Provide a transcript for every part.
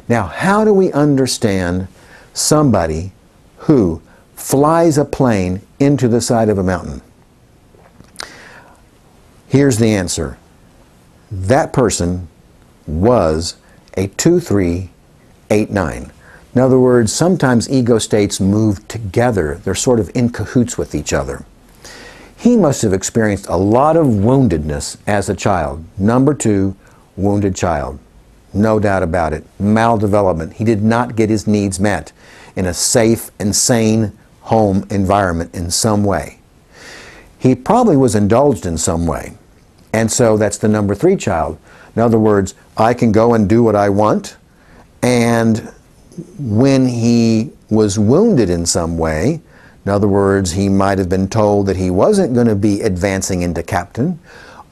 Now, how do we understand somebody who flies a plane into the side of a mountain? Here's the answer. That person was a 2-3-8-9. In other words, sometimes ego states move together. They're sort of in cahoots with each other. He must have experienced a lot of woundedness as a child. Number 2, wounded child. No doubt about it. Maldevelopment. He did not get his needs met in a safe and sane home environment in some way. He probably was indulged in some way. And so that's the number 3 child. In other words, I can go and do what I want, and when he was wounded in some way, in other words, he might have been told that he wasn't going to be advancing into captain,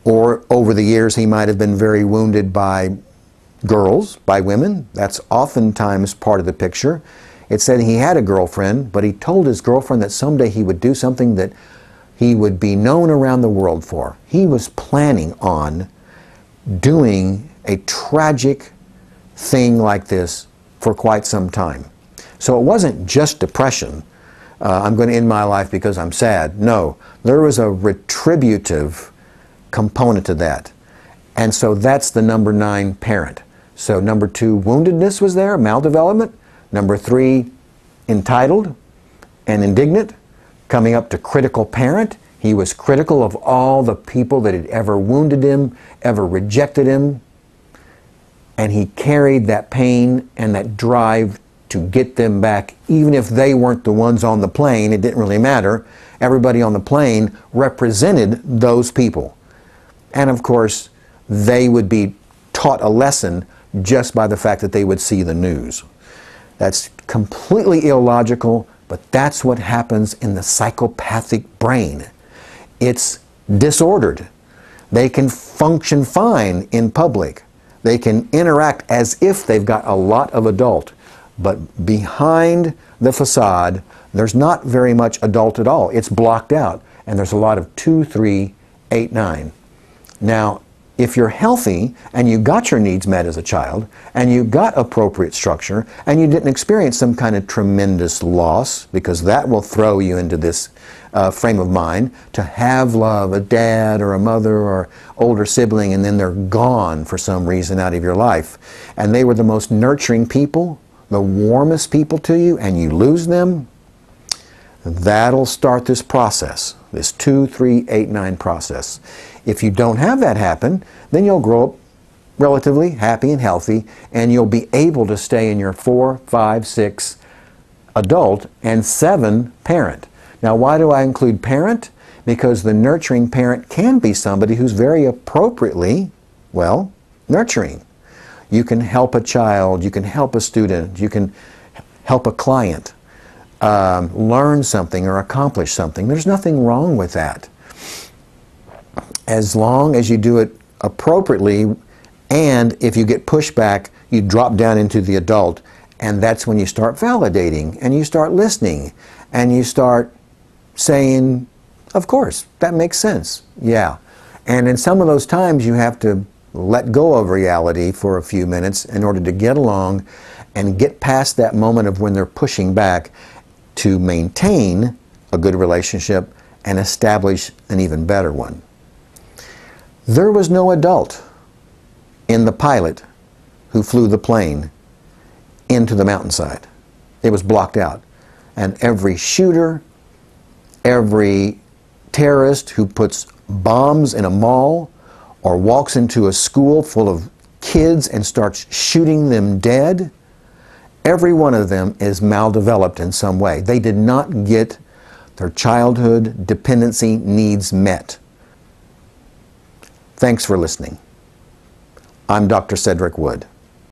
or over the years he might have been very wounded by girls, by women. That's oftentimes part of the picture. It said he had a girlfriend, but he told his girlfriend that someday he would do something that he would be known around the world for. He was planning on doing a tragic thing like this for quite some time. So it wasn't just depression. I'm going to end my life because I'm sad. No, there was a retributive component to that. And so that's the number 9 parent. So number 2, woundedness was there, maldevelopment. Number 3, entitled and indignant. Coming up to critical parent. He was critical of all the people that had ever wounded him, ever rejected him. And he carried that pain and that drive to get them back, even if they weren't the ones on the plane. It didn't really matter. Everybody on the plane represented those people. And of course, they would be taught a lesson just by the fact that they would see the news. That's completely illogical, but that's what happens in the psychopathic brain. It's disordered. They can function fine in public. They can interact as if they've got a lot of adult, but behind the facade, there's not very much adult at all. It's blocked out, and there's a lot of 2-3-8-9. Now, if you're healthy and you got your needs met as a child and you got appropriate structure and you didn't experience some kind of tremendous loss, because that will throw you into this frame of mind, to have love, a dad or a mother or older sibling, and then they're gone for some reason out of your life, and they were the most nurturing people, the warmest people to you, and you lose them, that'll start this process, this 2-3-8-9 process. If you don't have that happen, then you'll grow up relatively happy and healthy, and you'll be able to stay in your 4, 5, 6 adult and 7 parent. Now, why do I include parent? Because the nurturing parent can be somebody who's very appropriately, well, nurturing. You can help a child, you can help a student, you can help a client learn something or accomplish something. There's nothing wrong with that, as long as you do it appropriately, and if you get pushback, you drop down into the adult, and that's when you start validating, and you start listening, and you start saying, of course, that makes sense, yeah. And in some of those times you have to let go of reality for a few minutes in order to get along and get past that moment of when they're pushing back, to maintain a good relationship and establish an even better one. There was no adult in the pilot who flew the plane into the mountainside. It was blocked out. And every shooter, every terrorist who puts bombs in a mall or walks into a school full of kids and starts shooting them dead, every one of them is maldeveloped in some way. They did not get their childhood dependency needs met. Thanks for listening. I'm Dr. Cedric Wood.